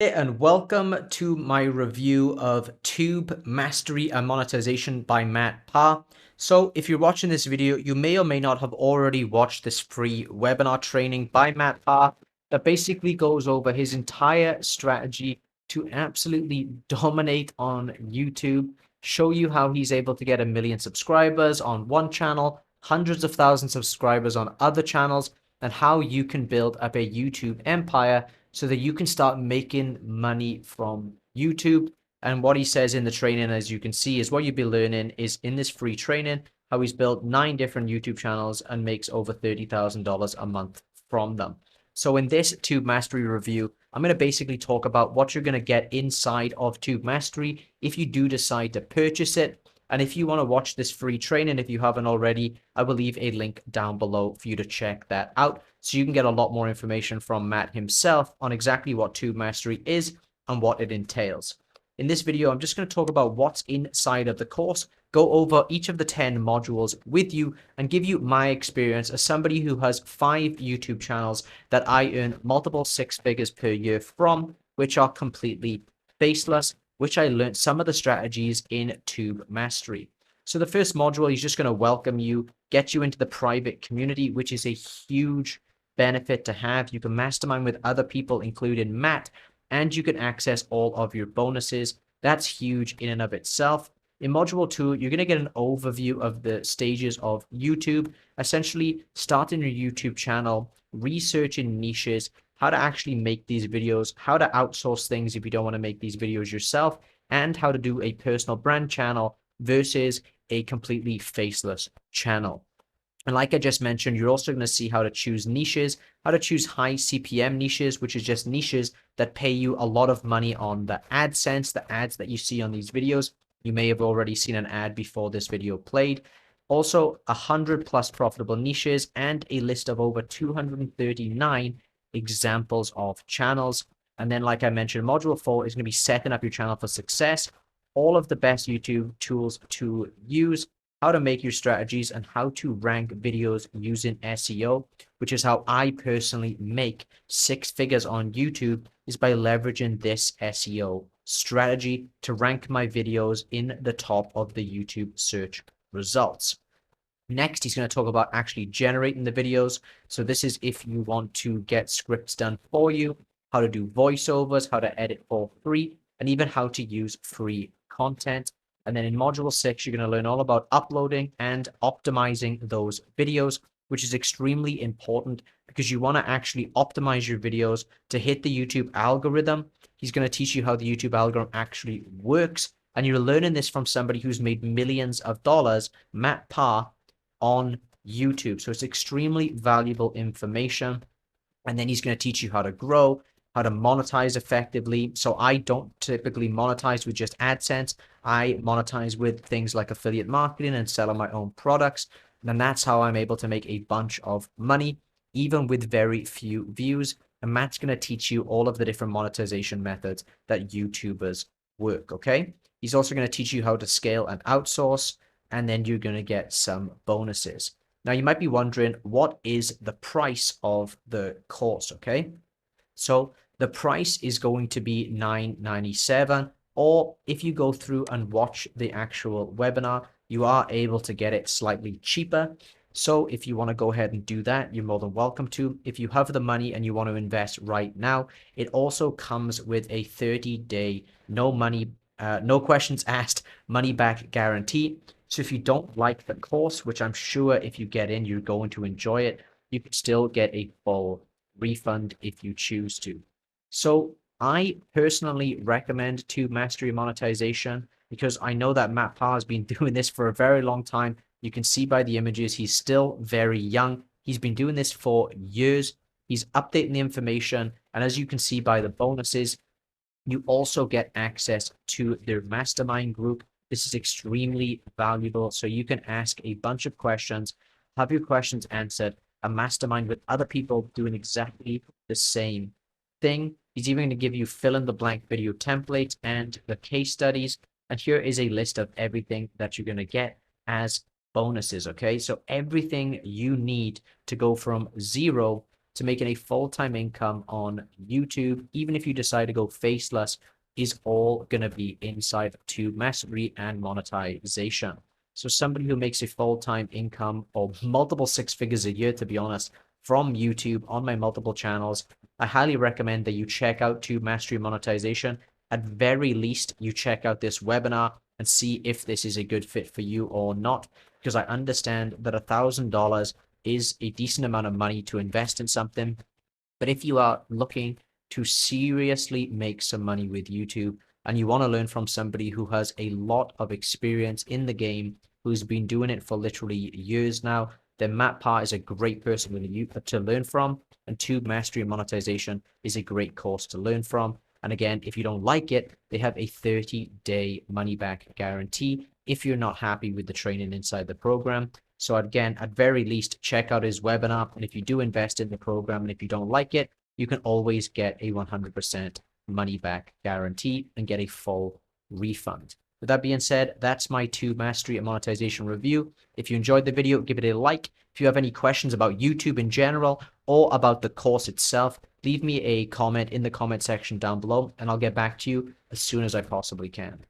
Hey, and welcome to my review of Tube Mastery and Monetization by Matt Parr. So if you're watching this video, you may or may not have already watched this free webinar training by Matt Parr that basically goes over his entire strategy to absolutely dominate on YouTube, show you how he's able to get 1 million subscribers on one channel, hundreds of thousands of subscribers on other channels, and how you can build up a YouTube empire so that you can start making money from YouTube. And what he says in the training, as you can see, is what you'll be learning is in this free training, how he's built 9 different YouTube channels and makes over $30,000 a month from them. So in this Tube Mastery review, I'm going to basically talk about what you're going to get inside of Tube Mastery if you do decide to purchase it. And if you want to watch this free training, if you haven't already, I will leave a link down below for you to check that out so you can get a lot more information from Matt himself on exactly what Tube Mastery is and what it entails. In this video, I'm just going to talk about what's inside of the course, go over each of the 10 modules with you, and give you my experience as somebody who has 5 YouTube channels that I earn multiple 6 figures per year from, which are completely faceless, which I learned some of the strategies in Tube Mastery. So the first module is just going to welcome you, get you into the private community, which is a huge benefit to have. You can mastermind with other people, including Matt, and you can access all of your bonuses. That's huge in and of itself. In module 2, you're going to get an overview of the stages of YouTube, essentially starting your YouTube channel, researching niches, how to actually make these videos, how to outsource things if you don't want to make these videos yourself, and how to do a personal brand channel versus a completely faceless channel. And like I just mentioned, you're also going to see how to choose niches, how to choose high CPM niches, which is just niches that pay you a lot of money on the AdSense, the ads that you see on these videos. You may have already seen an ad before this video played. Also, 100 plus profitable niches and a list of over 239 examples of channels. And then, like I mentioned, module 4 is going to be setting up your channel for success, all of the best YouTube tools to use, how to make your strategies, and how to rank videos using SEO, which is how I personally make 6 figures on YouTube, is by leveraging this SEO strategy to rank my videos in the top of the YouTube search results. Next, he's going to talk about actually generating the videos. So this is if you want to get scripts done for you, how to do voiceovers, how to edit for free, and even how to use free content. And then in module 6, you're going to learn all about uploading and optimizing those videos, which is extremely important because you want to actually optimize your videos to hit the YouTube algorithm. He's going to teach you how the YouTube algorithm actually works. And you're learning this from somebody who's made millions of dollars, Matt Parr, on YouTube. So it's extremely valuable information. And then he's going to teach you how to grow, how to monetize effectively. So I don't typically monetize with just AdSense. I monetize with things like affiliate marketing and selling my own products. And that's how I'm able to make a bunch of money, even with very few views. And Matt's going to teach you all of the different monetization methods that YouTubers work, okay? He's also going to teach you how to scale and outsource, and then you're going to get some bonuses. Now, you might be wondering, what is the price of the course, okay? So the price is going to be $9.97, or if you go through and watch the actual webinar, you are able to get it slightly cheaper. So if you want to go ahead and do that, you're more than welcome to. If you have the money and you want to invest right now, it also comes with a 30-day no questions asked money back guarantee. So if you don't like the course, which I'm sure if you get in, you're going to enjoy it, you can still get a full refund if you choose to. So I personally recommend Tube Mastery Monetization because I know that Matt Parr has been doing this for a very long time. You can see by the images, he's still very young. He's been doing this for years. He's updating the information. And as you can see by the bonuses, you also get access to their mastermind group. This is extremely valuable. So you can ask a bunch of questions, have your questions answered, a mastermind with other people doing exactly the same thing. He's even going to give you fill in the blank video templates and the case studies. And here is a list of everything that you're going to get as bonuses. Okay. So everything you need to go from 0 to making a full-time income on YouTube, even if you decide to go faceless, is all going to be inside of Tube Mastery and Monetization. So somebody who makes a full-time income or multiple six figures a year, to be honest, from YouTube on my multiple channels, I highly recommend that you check out Tube Mastery and Monetization. At very least, you check out this webinar and see if this is a good fit for you or not, because I understand that $1,000 is a decent amount of money to invest in something. But if you are looking to seriously make some money with YouTube and you want to learn from somebody who has a lot of experience in the game, who's been doing it for literally years now, then Matt Parr is a great person to learn from, and Tube Mastery and Monetization is a great course to learn from. And again, if you don't like it, they have a 30-day money-back guarantee if you're not happy with the training inside the program. So again, at very least, check out his webinar. And if you do invest in the program and if you don't like it, you can always get a 100% money-back guarantee and get a full refund. With that being said, that's my Tube Mastery and Monetization review. If you enjoyed the video, give it a like. If you have any questions about YouTube in general or about the course itself, leave me a comment in the comment section down below, and I'll get back to you as soon as I possibly can.